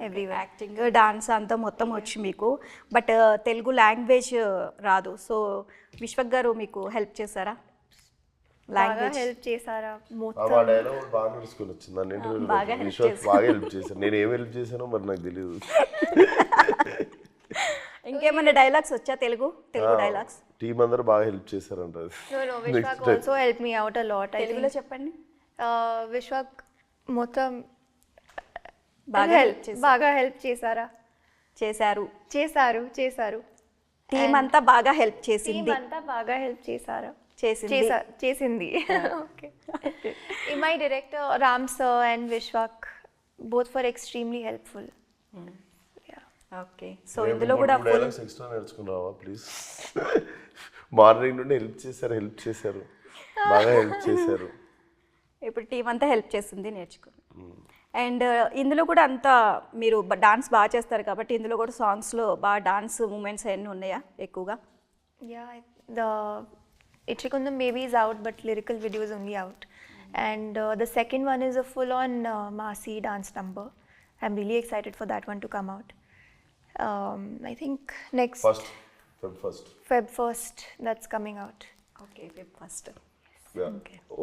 Everywhere. Acting, dance అంతా మొత్తం వచ్చు మీకు, బట్ తెలుగు లాంగ్వేజ్ రాదు. సో విశ్వక్ గారు మీకు హెల్ప్ చేశారా? బాగా హెల్ప్ చేశారా? ఆ డైలాగ్ బాగా నేర్చుకుని వచ్చింది అన్ని ఇంటర్వ్యూలో. బాగా హెల్ప్ చేశాను. నేను ఏం హెల్ప్ చేశానో మరి నాకు తెలియదు. ఇంకేమైనా డైలాగ్స్ వచ్చా? తెలుగు డైలాగ్స్ టీం అందరూ బాగా హెల్ప్ చేశారంట. No, Vishwak also helped me out a lot. I తెలుగులో think చెప్పండి. Vishwak మొత్తం బాగా హెల్ప్ చేశారా? చేశారు. టీం అంతా బాగా హెల్ప్ చేసింది. అంతా బాగా హెల్ప్ చేశారు. చేసింది. Okay. My director Ram sir and Vishwak both for extremely helpful. Okay. So ఇందులో కూడా డైలాగ్స్ ఎక్స్ట్రా నేర్చుకున్నావా ప్లీజ్? మార్నింగ్ నుండి హెల్ప్ చేశారు, బాగా హెల్ప్ చేశారు. ఇప్పుడు టీం అంతా హెల్ప్ చేసింది, నేర్చుకుని. అండ్ ఇందులో కూడా అంతా మీరు డాన్స్ బాగా చేస్తారు కాబట్టి ఇందులో కూడా సాంగ్స్లో బాగా డాన్స్ మూమెంట్స్ అవన్నీ ఉన్నాయా ఎక్కువగా? Ichikundam maybe is out, but lyrical video is only out. And the second one is a full-on Masi dance number. I'm really excited for that one to come out. I think next Feb 1st that's coming out. Okay, Feb 1st.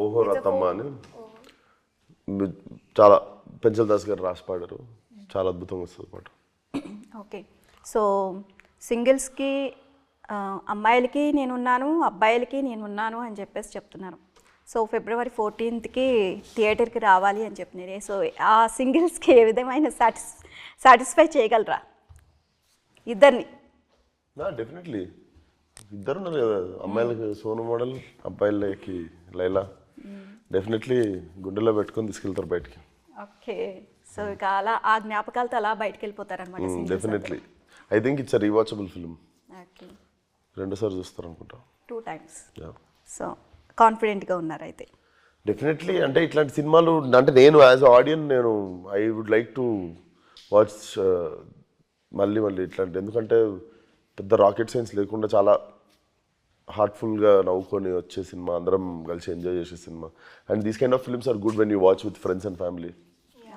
ఓహో రతమ్మ అని చాలా పెంచల్ దాస్ గారు రాసి పాడారు. చాలా అద్భుతంగా వస్తుంది పాట. ఓకే. సో సింగిల్స్కి అమ్మాయిలకి నేనున్నాను, అబ్బాయిలకి నేనున్నాను అని చెప్పేసి చెప్తున్నారు. సో February 14th థియేటర్కి రావాలి అని చెప్తున్నారు. సో ఆ సింగిల్స్కి ఏ విధమైన సాటిస్ఫై చేయగలరా ఇద్దరిని? డెఫినెట్లీ ఇద్దరు ఉన్నారు కదా, అమ్మాయిలకి సోను మోడల్, అబ్బాయిలకి లైలా. డెఫినెట్లీ గుండెలో పెట్టుకొని తీసుకెళ్తారు బయటికి. ఓకే. సో ఇక అలా ఆ జ్ఞాపకాలతో అలా బయటకు వెళ్ళిపోతారనమాట. Definitely I think it's rewatchable film. Okay. 2 సార్లు చూస్తారు అనుకుంటా. 2 times. సో కాన్ఫిడెంట్గా ఉన్నారు అయితే? డెఫినెట్లీ. అంటే ఇట్లాంటి సినిమాలు అంటే నేను as audience I would like to watch మళ్ళీ ఇట్లాంటి, ఎందుకంటే పెద్ద రాకెట్ సైన్స్ లేకుండా చాలా హార్ట్ఫుల్గా నవ్వుకొని వచ్చే సినిమా, అందరం కలిసి ఎంజాయ్ చేసే సినిమా. And these kind of films are good when you watch with friends and family.